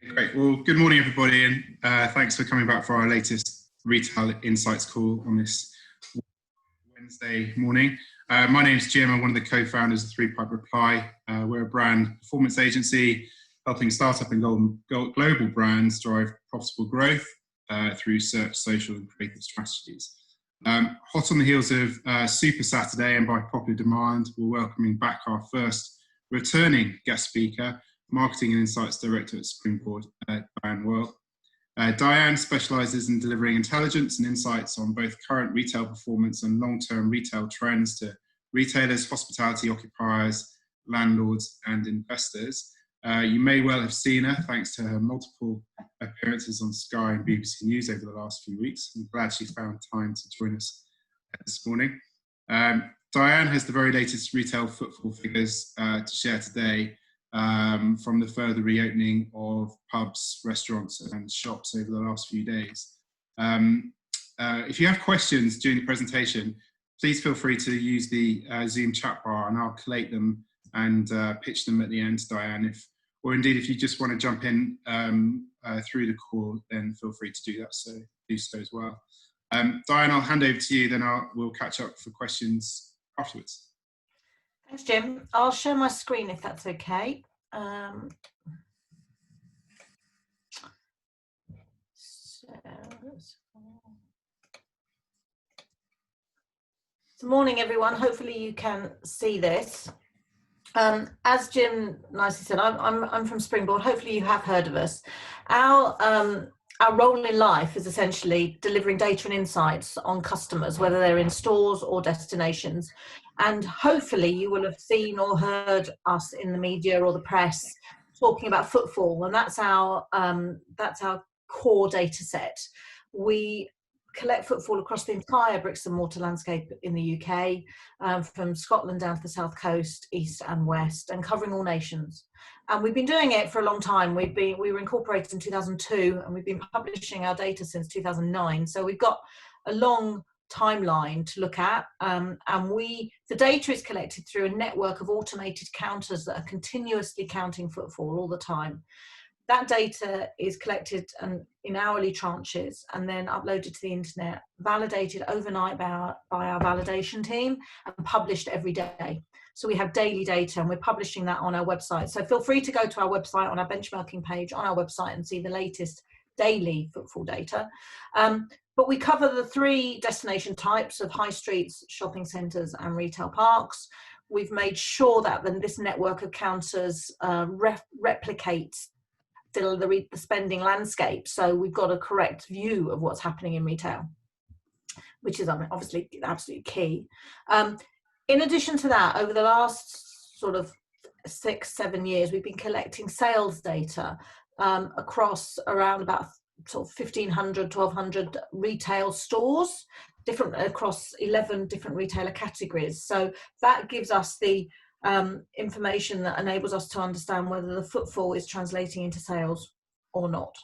Great. Well, good morning, everybody, and thanks for coming back for our latest Retail Insights call on this Wednesday morning. My name's Jim. I'm one of the co-founders of Three Pipe Reply. We're a brand performance agency helping startup and global brands drive profitable growth through search, social, and creative strategies. Hot on the heels of Super Saturday, and by popular demand, we're welcoming back our first returning guest speaker, Marketing and Insights Director at Springboard, Diane Wehrle. Diane specialises in delivering intelligence and insights on both current retail performance and long-term retail trends to retailers, hospitality occupiers, landlords and investors. You may well have seen her thanks to her multiple appearances on Sky and BBC News over the last few weeks. I'm glad she found time to join us this morning. Diane has the very latest retail footfall figures to share today, from the further reopening of pubs, restaurants and shops over the last few days. If you have questions during the presentation, please feel free to use the Zoom chat bar and I'll collate them and pitch them at the end, Diane. Or indeed, if you just want to jump in through the call, then feel free to do that. So do so as well. Diane, I'll hand over to you, then we'll catch up for questions afterwards. Thanks, Jim. I'll share my screen if that's okay. Good morning, everyone. Hopefully you can see this. As Jim nicely said, I'm from Springboard. Hopefully you have heard of us. Our role in life is essentially delivering data and insights on customers, whether they're in stores or destinations. And hopefully you will have seen or heard us in the media or the press talking about footfall, and that's our core data set. We collect footfall across the entire bricks and mortar landscape in the UK, from Scotland down to the south coast, east and west, and covering all nations. And we've been doing it for a long time. We were incorporated in 2002, and we've been publishing our data since 2009. So we've got a long timeline to look at, and the data is collected through a network of automated counters that are continuously counting footfall all the time. That data is collected in hourly tranches and then uploaded to the internet, validated overnight by our validation team, and published every day. So we have daily data, and we're publishing that on our website. So feel free to go to our website, on our benchmarking page on our website, and see the latest daily footfall data. But we cover the three destination types of high streets, shopping centres and retail parks. We've made sure that this network of counters replicates the spending landscape. So we've got a correct view of what's happening in retail, which is obviously absolutely key. In addition to that, over the last sort of 6-7 years, we've been collecting sales data across around about sort of 1,500, 1,200 retail stores, across 11 different retailer categories. So that gives us the information that enables us to understand whether the footfall is translating into sales or not.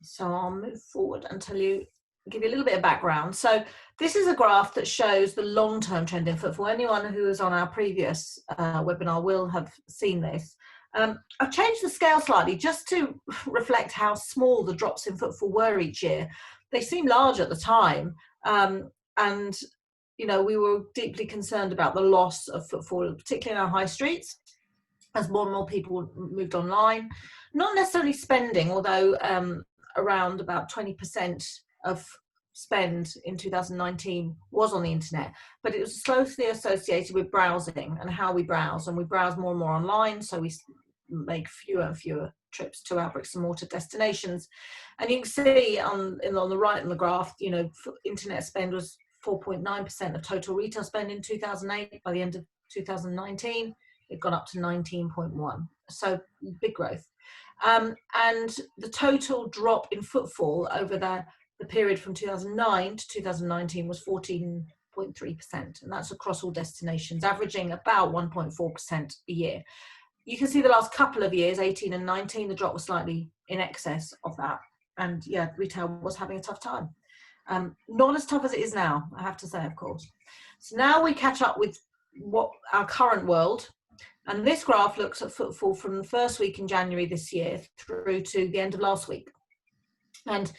So I'll move forward and give you a little bit of background. So this is a graph that shows the long-term trend in footfall. Anyone who was on our previous webinar will have seen this. I've changed the scale slightly just to reflect how small the drops in footfall were each year. They seemed large at the time, and you know, we were deeply concerned about the loss of footfall, particularly in our high streets, as more and more people moved online. Not necessarily spending, although around about 20% of spend in 2019 was on the internet, but it was closely associated with browsing and how we browse, and we browse more and more online, so we make fewer and fewer trips to our bricks and mortar destinations. And you can see on the right in the graph, you know, internet spend was 4.9% of total retail spend in 2008. By the end of 2019, it gone up to 19.1%. So big growth. And the total drop in footfall over the period from 2009 to 2019 was 14.3%, and that's across all destinations, averaging about 1.4% a year. You can see the last couple of years, 18 and 19, the drop was slightly in excess of that. And yeah, retail was having a tough time. Not as tough as it is now, I have to say, of course. So now we catch up with what our current world And this graph looks at footfall from the first week in January this year through to the end of last week. And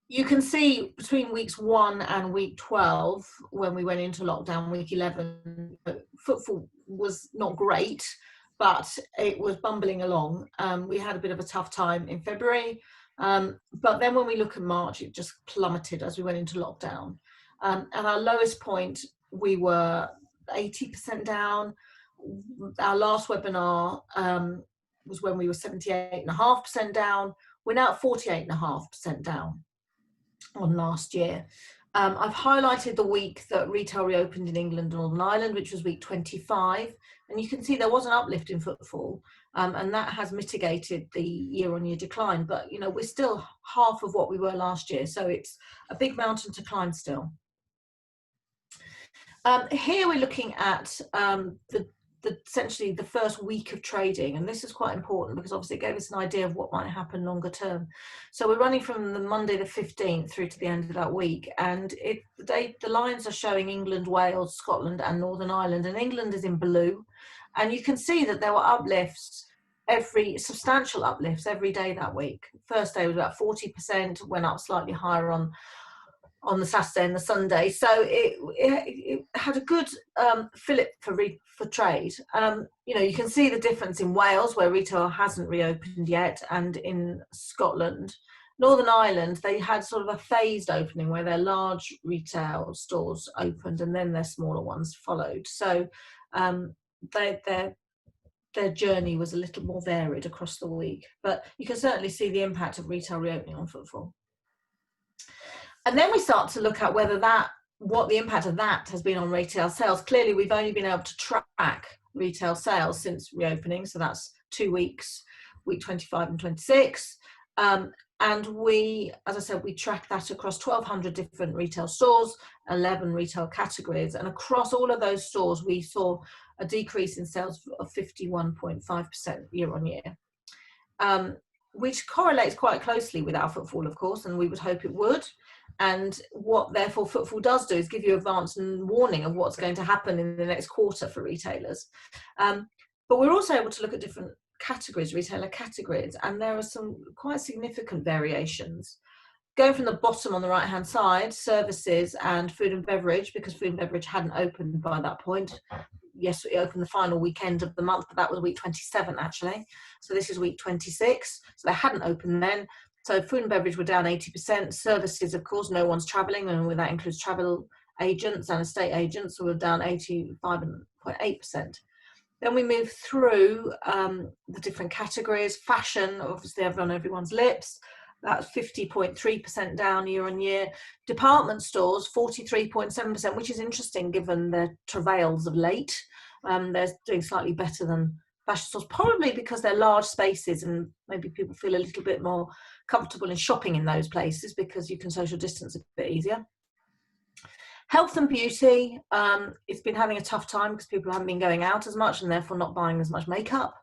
you can see between weeks 1 and week 12, when we went into lockdown, week 11, footfall was not great, but it was bumbling along. We had a bit of a tough time in February, but then when we look at March, it just plummeted as we went into lockdown. At our lowest point, we were 80% down. Our last webinar was when we were 78.5% down. We're now at 48.5% down on last year. I've highlighted the week that retail reopened in England and Northern Ireland, which was week 25, and you can see there was an uplift in footfall, and that has mitigated the year-on-year decline, but you know, we're still half of what we were last year, so it's a big mountain to climb still. Here we're looking at essentially the first week of trading, and this is quite important because obviously it gave us an idea of what might happen longer term. So we're running from the Monday the 15th through to the end of that week, and the lines are showing England, Wales, Scotland and Northern Ireland, and England is in blue, and you can see that there were uplifts, substantial uplifts every day that week. First day was about 40%, went up slightly higher on the Saturday and the Sunday, so it had a good fillip for trade. You know, you can see the difference in Wales, where retail hasn't reopened yet, and in Scotland. Northern Ireland, they had sort of a phased opening where their large retail stores opened and then their smaller ones followed. So their journey was a little more varied across the week, but you can certainly see the impact of retail reopening on footfall. And then we start to look at what the impact of that has been on retail sales. Clearly, we've only been able to track retail sales since reopening, so that's 2 weeks, week 25 and 26. And we, as I said, we track that across 1,200 different retail stores, 11 retail categories, and across all of those stores, we saw a decrease in sales of 51.5% year on year, which correlates quite closely with our footfall, of course, and we would hope it would. And what therefore footfall does do is give you advance and warning of what's going to happen in the next quarter for retailers. But we're also able to look at different categories, retailer categories, and there are some quite significant variations. Going from the bottom on the right hand side, services and food and beverage, because food and beverage hadn't opened by that point. Yes, it opened the final weekend of the month, but that was week 27 actually. So this is week 26, so they hadn't opened then. So food and beverage were down 80%. Services, of course, no one's travelling, and that includes travel agents and estate agents, so we're down 85.8%. Then we move through the different categories. Fashion, obviously on everyone's lips, that's 50.3% down year on year. Department stores, 43.7%, which is interesting given the travails of late. They're doing slightly better than fashion stores, probably because they're large spaces and maybe people feel a little bit more comfortable in shopping in those places because you can social distance a bit easier. Health and beauty, it's been having a tough time because people haven't been going out as much and therefore not buying as much makeup,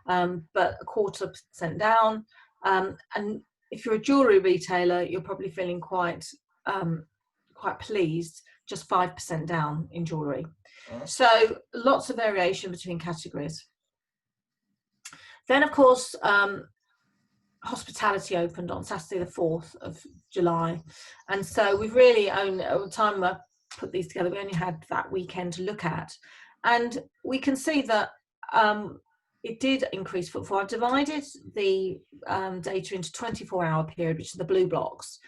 but 0.25% down. And if you're a jewellery retailer, you're probably feeling quite pleased, just 5% down in jewellery. So lots of variation between categories. Then, of course, hospitality opened on Saturday the 4th of July. And so we've really only, at the time I put these together, we only had that weekend to look at. And we can see that it did increase footfall. I've divided the data into 24-hour period, which are the blue blocks,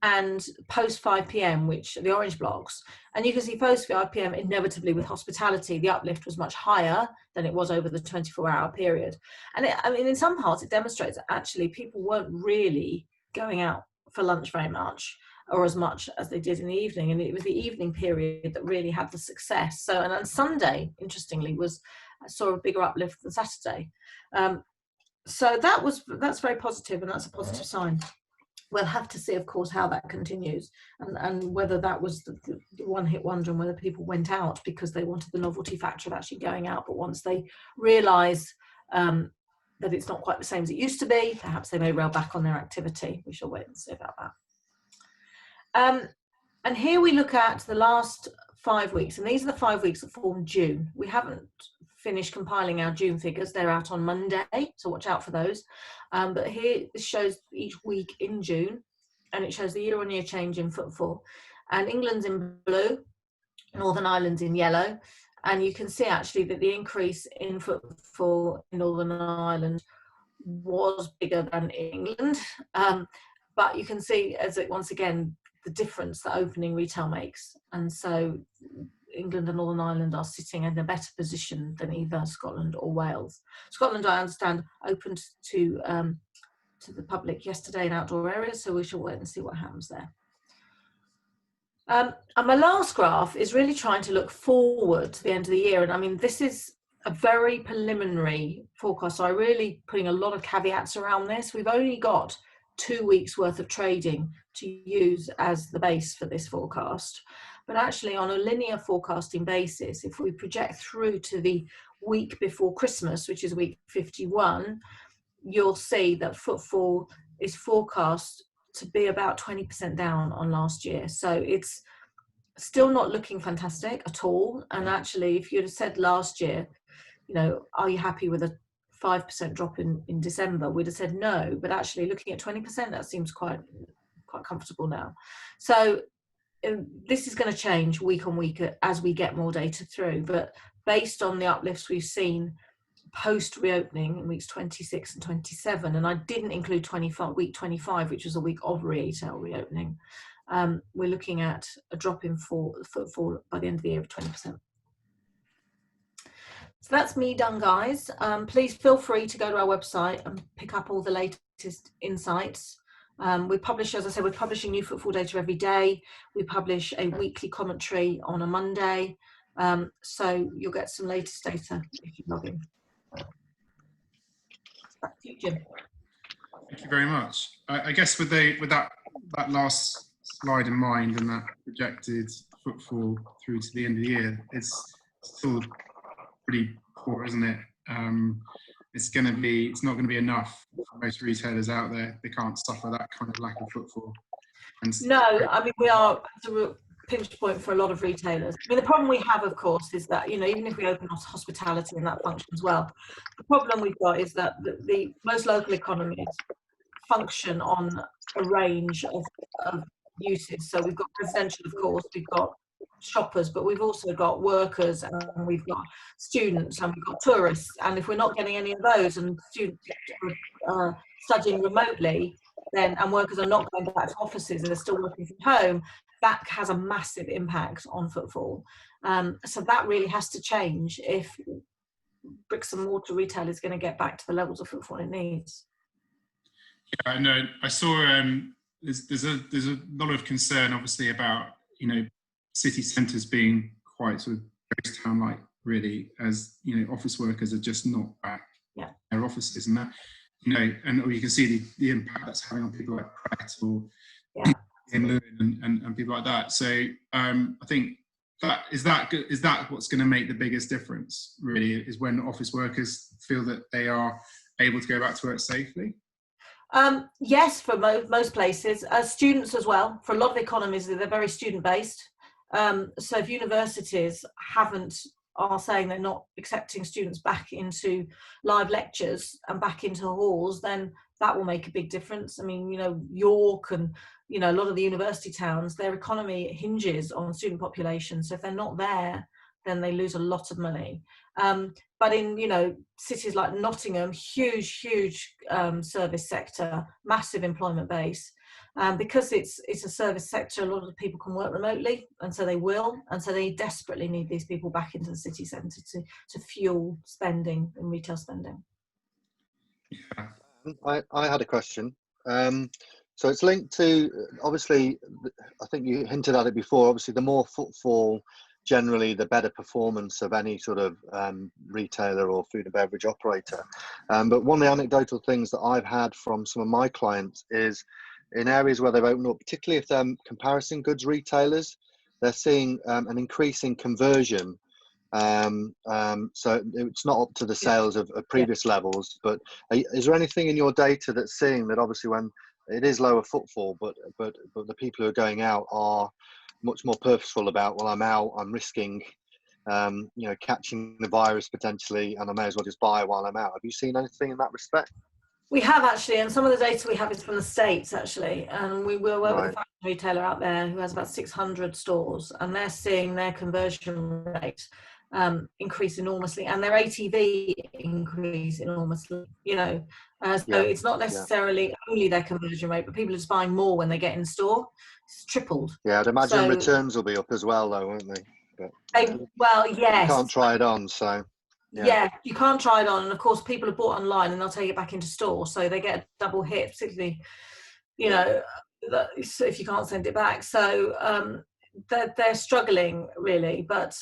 and post 5 p.m, which are the orange blocks. And you can see post 5 p.m, inevitably with hospitality, the uplift was much higher than it was over the 24-hour period. And I mean, in some parts, it demonstrates that actually people weren't really going out for lunch very much, or as much as they did in the evening. And it was the evening period that really had the success. So, and on Sunday, interestingly, saw a bigger uplift than Saturday. So that's very positive, and that's a positive sign. We'll have to see, of course, how that continues, and whether that was the one-hit wonder, and whether people went out because they wanted the novelty factor of actually going out, but once they realise that it's not quite the same as it used to be, perhaps they may rail back on their activity. We shall wait and see about that. And here we look at the last 5 weeks, and these are the 5 weeks that form June. We haven't finished compiling our June figures. They're out on Monday, so watch out for those. But here it shows each week in June, and it shows the year-on-year change in footfall. And England's in blue, Northern Ireland's in yellow, and you can see actually that the increase in footfall in Northern Ireland was bigger than England. But you can see, as it once again, the difference that opening retail makes. And so England and Northern Ireland are sitting in a better position than either Scotland or Wales. Scotland, I understand, opened to the public yesterday in outdoor areas, so we shall wait and see what happens there. And my last graph is really trying to look forward to the end of the year. And I mean, this is a very preliminary forecast, so I'm really putting a lot of caveats around this. We've only got 2 weeks worth of trading to use as the base for this forecast. But actually on a linear forecasting basis, if we project through to the week before Christmas, which is week 51, you'll see that footfall is forecast to be about 20% down on last year. So it's still not looking fantastic at all. And actually, if you'd have said last year, you know, are you happy with a 5% drop in December, we'd have said no. But actually looking at 20%, that seems quite comfortable now. So this is going to change week on week as we get more data through. But based on the uplifts we've seen post reopening in weeks 26 and 27, and I didn't include week 25, which was a week of retail reopening, we're looking at a drop in footfall by the end of the year of 20%. So that's me done, guys. Please feel free to go to our website and pick up all the latest insights. We publish, as I said, we're publishing new footfall data every day. We publish a weekly commentary on a Monday. So you'll get some latest data if you log in. Back to you, Jim. Thank you very much. I guess with that last slide in mind and that projected footfall through to the end of the year, it's still pretty poor, isn't it? It's not going to be enough for most retailers out there. They can't suffer that kind of lack of footfall. No, I mean, we are at a pinch point for a lot of retailers. I mean, the problem we have, of course, is that, you know, even if we open hospitality and that functions well, the problem we've got is that the most local economies function on a range of uses. So we've got residential, of course, we've got shoppers, but we've also got workers, and we've got students, and we've got tourists. And if we're not getting any of those, and students are studying remotely, then and workers are not going back to offices and they're still working from home, that has a massive impact on footfall. So that really has to change if bricks and mortar retail is going to get back to the levels of footfall it needs. Yeah, I know. I saw there's a lot of concern, obviously, about, you know, city centres being quite sort of ghost town-like, really, as, you know, office workers are just not back in their offices, and that, you know, or you can see the impact that's having on people like Pratt or and people like that. So I think that is that what's going to make the biggest difference, really, is when office workers feel that they are able to go back to work safely. Yes, for most places. Students as well. For a lot of economies, they're very student-based. So if universities are saying they're not accepting students back into live lectures and back into halls, then that will make a big difference. I mean, you know, York and, you know, a lot of the university towns, their economy hinges on student population. So if they're not there, then they lose a lot of money. But in, you know, cities like Nottingham, huge service sector, massive employment base. Because it's a service sector, a lot of the people can work remotely, and so they will, and so they desperately need these people back into the city centre to fuel spending and retail spending. I had a question. So it's linked to, obviously, I think you hinted at it before, obviously the more footfall, generally the better performance of any sort of retailer or food and beverage operator. But one of the anecdotal things that I've had from some of my clients is in areas where they've opened up, particularly if they're comparison goods retailers, they're seeing an increase in conversion. So it's not up to the sales of previous levels, but is there anything in your data that's seeing that obviously when it is lower footfall, but the people who are going out are much more purposeful about, well, I'm out, I'm risking catching the virus potentially, and I may as well just buy while I'm out. Have you seen anything in that respect? We have actually, and some of the data we have is from the States actually, and we will work with a fashion retailer out there who has about 600 stores, and they're seeing their conversion rate increase enormously and their ATV increase enormously, so it's not necessarily only their conversion rate, but people are just buying more when they get in store. It's tripled. Yeah, I'd imagine returns will be up as well though, won't they? But, well, yes. You can't try it on, so. Yeah, you can't try it on, and of course people have bought online and they'll take it back into store, so they get a double hit, particularly if you can't send it back. So they're struggling really, but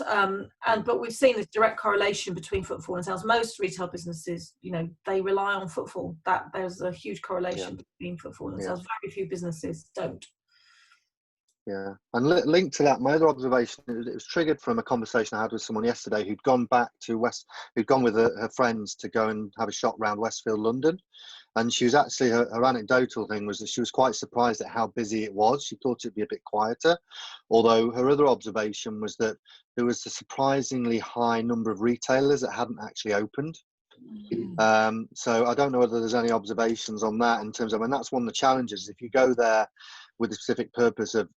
we've seen this direct correlation between footfall and sales. Most retail businesses, they rely on footfall. That there's a huge correlation between footfall and sales. Very few businesses don't. Yeah, and linked to that, my other observation, it was triggered from a conversation I had with someone yesterday who'd gone back to who'd gone with her friends to go and have a shop around Westfield, London. And she was actually, her anecdotal thing was that she was quite surprised at how busy it was. She thought it'd be a bit quieter. Although her other observation was that there was a surprisingly high number of retailers that hadn't actually opened. So I don't know whether there's any observations on that in terms of, and that's one of the challenges. If you go there with the specific purpose of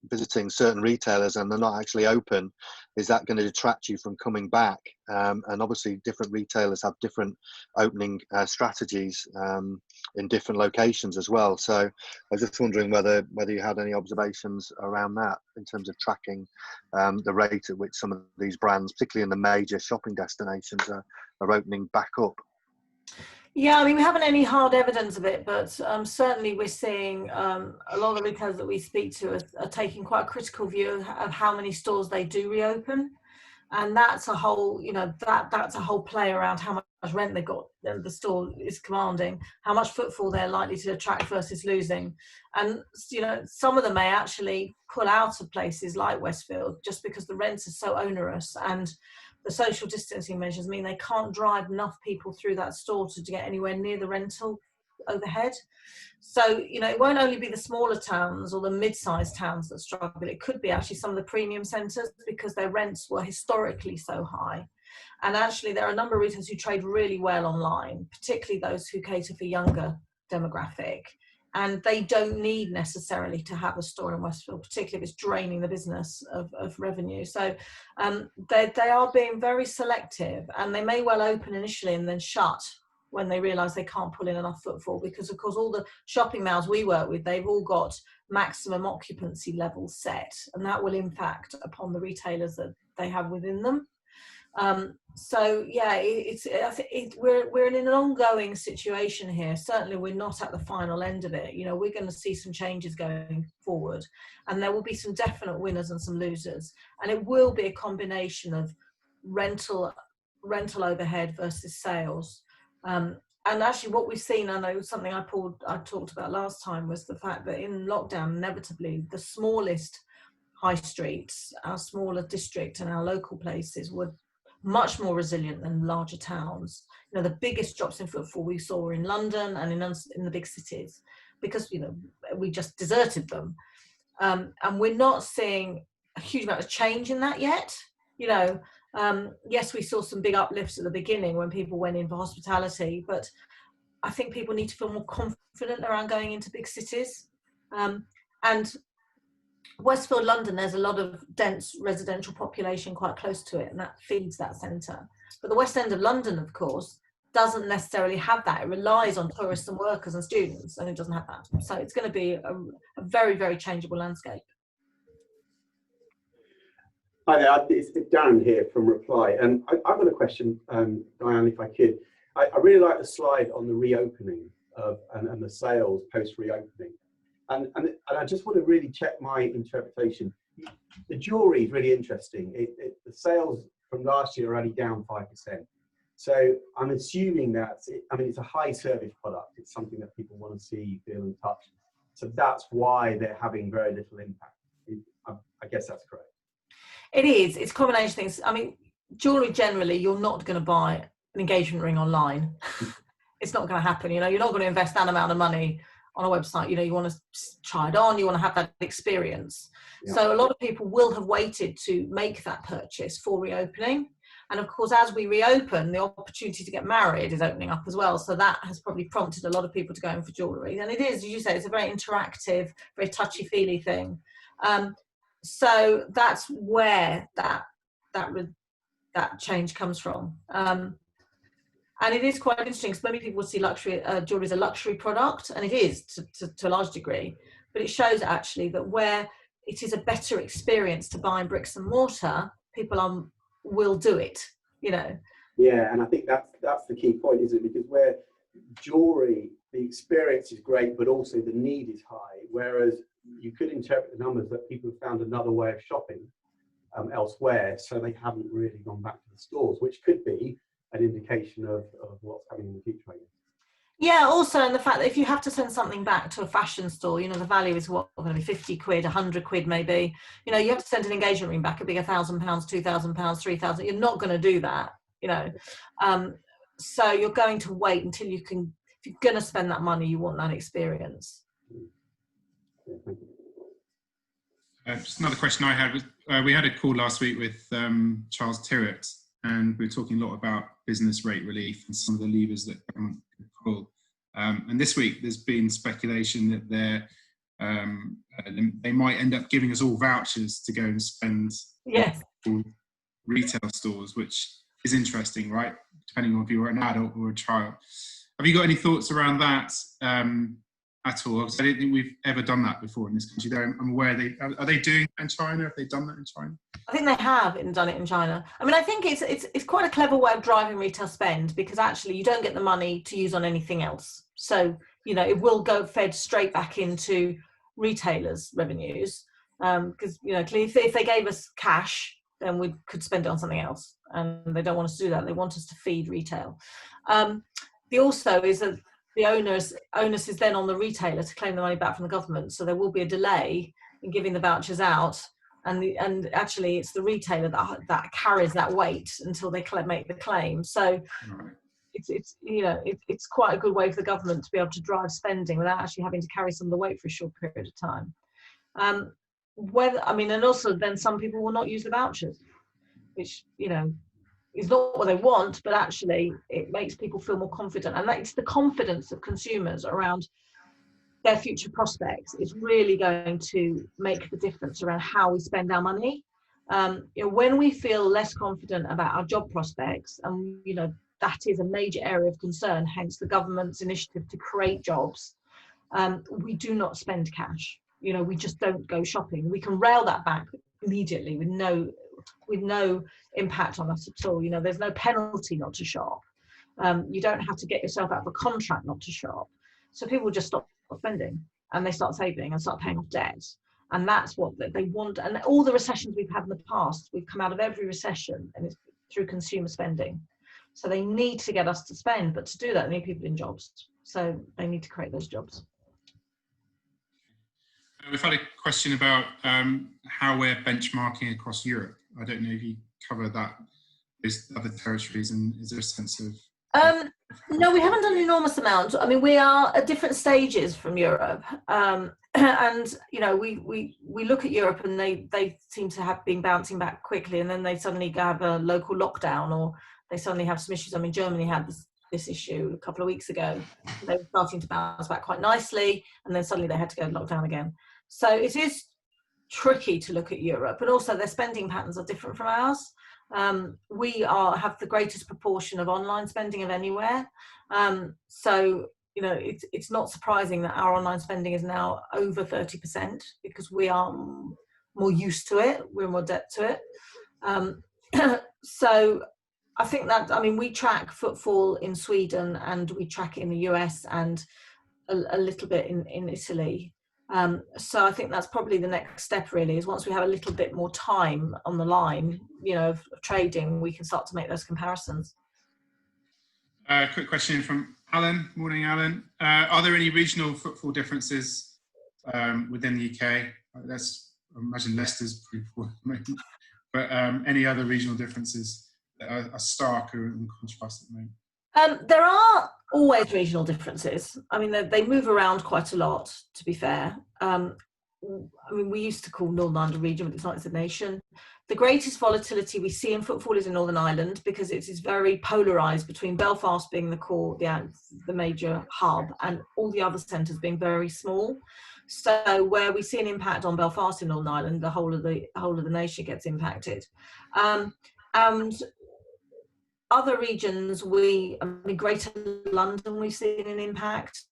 visiting certain retailers and they're not actually open, is that going to detract you from coming back? And obviously different retailers have different opening strategies in different locations as well. So I was just wondering whether you had any observations around that in terms of tracking the rate at which some of these brands, particularly in the major shopping destinations, are opening back up. Yeah, I mean, we haven't any hard evidence of it, but certainly we're seeing a lot of the retailers that we speak to are taking quite a critical view of how many stores they do reopen. And that's a whole, that's a whole play around how much rent they've got, the store is commanding, how much footfall they're likely to attract versus losing. And, some of them may actually pull out of places like Westfield just because the rents are so onerous, and the social distancing measures mean they can't drive enough people through that store to get anywhere near the rental overhead. So, it won't only be the smaller towns or the mid-sized towns that struggle. It could be actually some of the premium centres because their rents were historically so high. And actually, there are a number of retailers who trade really well online, particularly those who cater for younger demographic. And they don't need necessarily to have a store in Westfield, particularly if it's draining the business of revenue. So they are being very selective, and they may well open initially and then shut when they realise they can't pull in enough footfall, because of course all the shopping malls we work with, they've all got maximum occupancy levels set, and that will impact upon the retailers that they have within them. So yeah, we're in an ongoing situation here. Certainly we're not at the final end of it. We're going to see some changes going forward, and there will be some definite winners and some losers, and it will be a combination of rental overhead versus sales. And actually what we've seen, I know something I talked about last time, was the fact that in lockdown, inevitably the smallest high streets, our smaller district and our local places were much more resilient than larger towns. The biggest drops in footfall we saw were in London and in the big cities, because we just deserted them, and we're not seeing a huge amount of change in that yet. Yes, we saw some big uplifts at the beginning when people went in for hospitality, but I think people need to feel more confident around going into big cities. And Westfield, London, there's a lot of dense residential population quite close to it, and that feeds that centre. But the West End of London, of course, doesn't necessarily have that. It relies on tourists and workers and students, and it doesn't have that. So it's going to be a very, very changeable landscape. Hi there, it's Dan here from Reply, and I've got a question, Diane, if I could. I really like the slide on the reopening and the sales post-reopening. And I just want to really check my interpretation. The jewellery is really interesting. The sales from last year are only down 5%. So I'm assuming that, it's a high service product. It's something that people want to see, feel and touch. So that's why they're having very little impact. I guess that's correct. It is. It's a combination of things. Jewellery generally, you're not going to buy an engagement ring online. It's not going to happen. You're not going to invest that amount of money on a website. You know, you want to try it on, you want to have that experience. Yeah. So a lot of people will have waited to make that purchase for reopening. And of course, as we reopen, the opportunity to get married is opening up as well. So that has probably prompted a lot of people to go in for jewellery. And it is, as you say, it's a very interactive, very touchy-feely thing. So that's where that change comes from. And it is quite interesting because many people see luxury jewellery as a luxury product, and it is to a large degree. But it shows actually that where it is a better experience to buy in bricks and mortar, people will do it, you know. Yeah, and I think that's the key point, isn't it? Because where jewellery, the experience is great, but also the need is high. Whereas you could interpret the numbers that people have found another way of shopping elsewhere, so they haven't really gone back to the stores, which could be an indication of what's coming in the future, I guess. Yeah, also, and the fact that if you have to send something back to a fashion store, you know, the value is what, going to be 50 quid, 100 quid maybe. You know, you have to send an engagement ring back, it'd be £1,000, £2,000, 3,000. You're not going to do that, you know. So you're going to wait until you can, if you're going to spend that money, you want that experience. Yeah, thank you. Just another question I had was, we had a call last week with Charles Tyrwhitt, and we were talking a lot about business rate relief and some of the levers that government could pull. And this week there's been speculation that they might end up giving us all vouchers to go and spend Yes. in retail stores, which is interesting, right? Depending on if you're an adult or a child. Have you got any thoughts around that at all? Because I don't think we've ever done that before in this country. I'm aware are they doing that in China? Have they done that in China? I think they have done it in China. I mean, I think it's quite a clever way of driving retail spend, because actually you don't get the money to use on anything else. So, you know, it will go fed straight back into retailers' revenues. Because, you know, clearly if they gave us cash, then we could spend it on something else. And they don't want us to do that. They want us to feed retail. The also is that the onus is then on the retailer to claim the money back from the government. So there will be a delay in giving the vouchers out. And actually it's the retailer that carries that weight until they make the claim. So it's you know, it's quite a good way for the government to be able to drive spending without actually having to carry some of the weight for a short period of time. And also then some people will not use the vouchers, which, you know, is not what they want, but actually it makes people feel more confident. And it's the confidence of consumers around their future prospects is really going to make the difference around how we spend our money. You know, when we feel less confident about our job prospects, and, you know, that is a major area of concern, hence the government's initiative to create jobs, we do not spend cash. You know, we just don't go shopping. We can rail that back immediately with no impact on us at all. You know, there's no penalty not to shop. You don't have to get yourself out of a contract not to shop. So people just stop spending and they start saving and start paying off debt. And that's what they want. And all the recessions we've had in the past, we've come out of every recession, and it's through consumer spending. So they need to get us to spend, but to do that, they need people in jobs. So they need to create those jobs. We've had a question about how we're benchmarking across Europe. I don't know if you cover that, those other territories, and is there a sense of... No, we haven't done an enormous amount. I mean, we are at different stages from Europe. And, you know, we look at Europe and they seem to have been bouncing back quickly, and then they suddenly have a local lockdown, or they suddenly have some issues. I mean, Germany had this issue a couple of weeks ago. They were starting to bounce back quite nicely, and then suddenly they had to go lockdown again. So it is tricky to look at Europe, and also their spending patterns are different from ours. We have the greatest proportion of online spending of anywhere. So, you know, it's not surprising that our online spending is now over 30%, because we are more used to it. We're more adept to it. So I think that, I mean, we track footfall in Sweden, and we track it in the US, and a little bit in Italy. So I think that's probably the next step, really, is once we have a little bit more time on the line, you know, of trading, we can start to make those comparisons. Quick question from Alan. Morning, Alan. Are there any regional footfall differences within the UK? I imagine Leicester's pretty poor, but any other regional differences that are stark or in contrast at the moment? There are always regional differences. I mean, they move around quite a lot, to be fair. I mean, we used to call Northern Ireland a region, but it's not, it's a nation. The greatest volatility we see in footfall is in Northern Ireland, because it is very polarised between Belfast being the core, the major hub, and all the other centres being very small. So where we see an impact on Belfast in Northern Ireland, the whole of the nation gets impacted. And other regions, I mean, Greater London, we've seen an impact,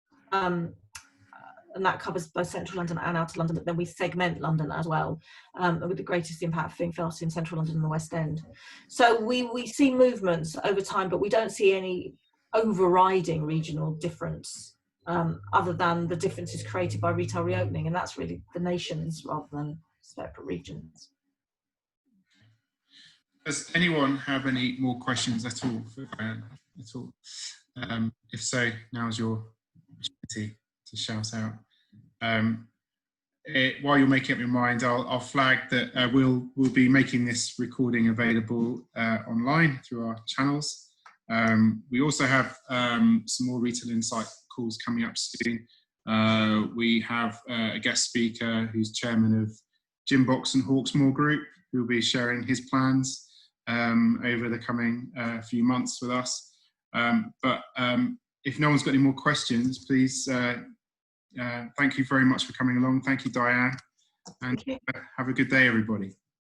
and that covers both central London and outer London, but then we segment London as well, with the greatest impact being felt in central London and the West End. So we see movements over time, but we don't see any overriding regional difference, other than the differences created by retail reopening, and that's really the nations rather than separate regions. Does anyone have any more questions at all for Diane? At all? If so, now's your opportunity to shout out. While you're making up your mind, I'll flag that we'll be making this recording available online through our channels. We also have some more Retail Insight calls coming up soon. We have a guest speaker who's chairman of Gymbox and Hawksmoor Group, who will be sharing his plans over the coming few months with us. But if no one's got any more questions, please, thank you very much for coming along. Thank you, Diane, and have a good day, everybody.